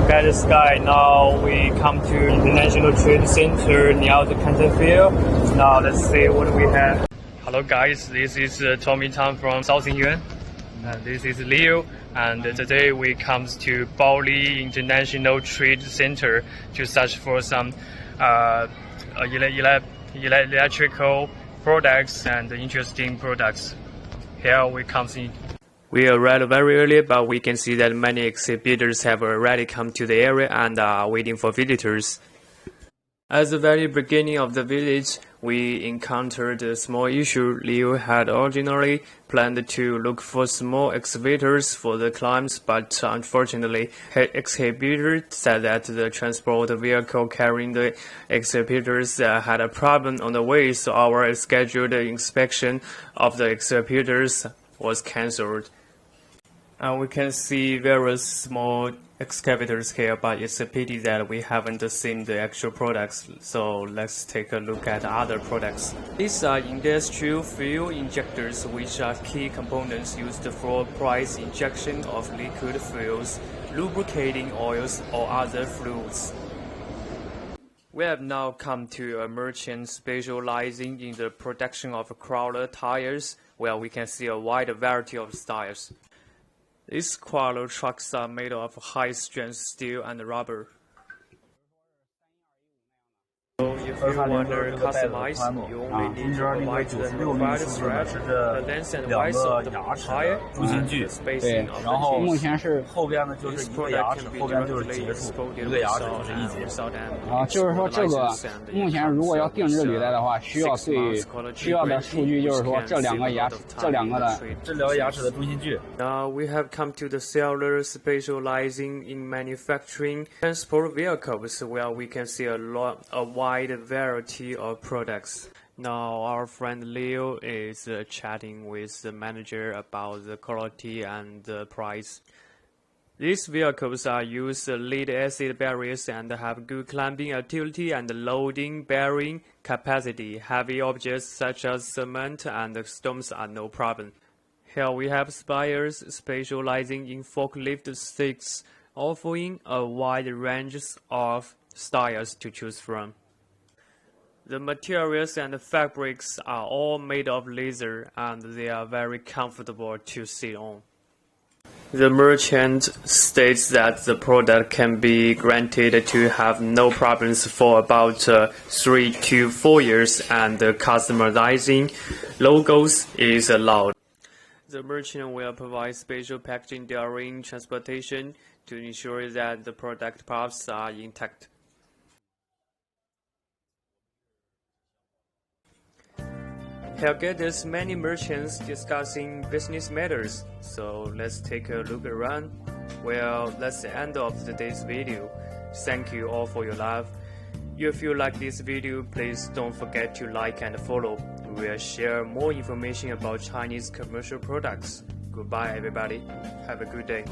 look at the sky. Now we come to International Trade Center near the Canton Fair. Now let's see what we have. Hello guys, this is Tommy Tang from SourcingYuan. And this is Leo. And today we comes to Baoli International Trade Center to search for some electrical products and interesting products. Here we comes in. We arrived very early, but we can see that many exhibitors have already come to the area and are waiting for visitors. At the very beginning of the visit, we encountered a small issue. Leo had originally planned to look for small excavators for the climbs, but unfortunately, his exhibitor said that the transport vehicle carrying the excavators had a problem on the way, so our scheduled inspection of the excavators was cancelled. We can see various small excavators here, but it's a pity that we haven't seen the actual products, so let's take a look at other products. These are industrial fuel injectors, which are key components used for price injection of liquid fuels, lubricating oils, or other fluids. We have now come to a merchant specializing in the production of crawler tires, where we can see a wide variety of styles. These crawler trucks are made of high-strength steel and rubber. So if you want to customize, you only need to provide the required thread, the length and width of the tire, and the spacing of the teeth. 后边呢就是一个牙齿，后边就是结束，一个牙齿就是一节。就是说这个目前如果要定制履带的话，需要的数据就是说这两个牙齿的中心距。Now we have come to the seller specializing in manufacturing transport vehicles, where we can see a wide variety of products. Now our friend Leo is chatting with the manager about the quality and the price. These vehicles are used lead-acid barriers and have good climbing utility and loading bearing capacity. Heavy objects such as cement and stones are no problem. Here we have buyers specializing in forklift sticks, offering a wide range of styles to choose from. The materials and fabrics are all made of leather, and they are very comfortable to sit on. The merchant states that the product can be granted to have no problems for about 3 to 4 years, and customizing logos is allowed. The merchant will provide special packaging during transportation to ensure that the product parts are intact. Here there's many merchants discussing business matters, so let's take a look around. Well, that's the end of today's video. Thank you all for your love. If you like this video, please don't forget to like and follow. We'll share more information about Chinese commercial products. Goodbye everybody. Have a good day.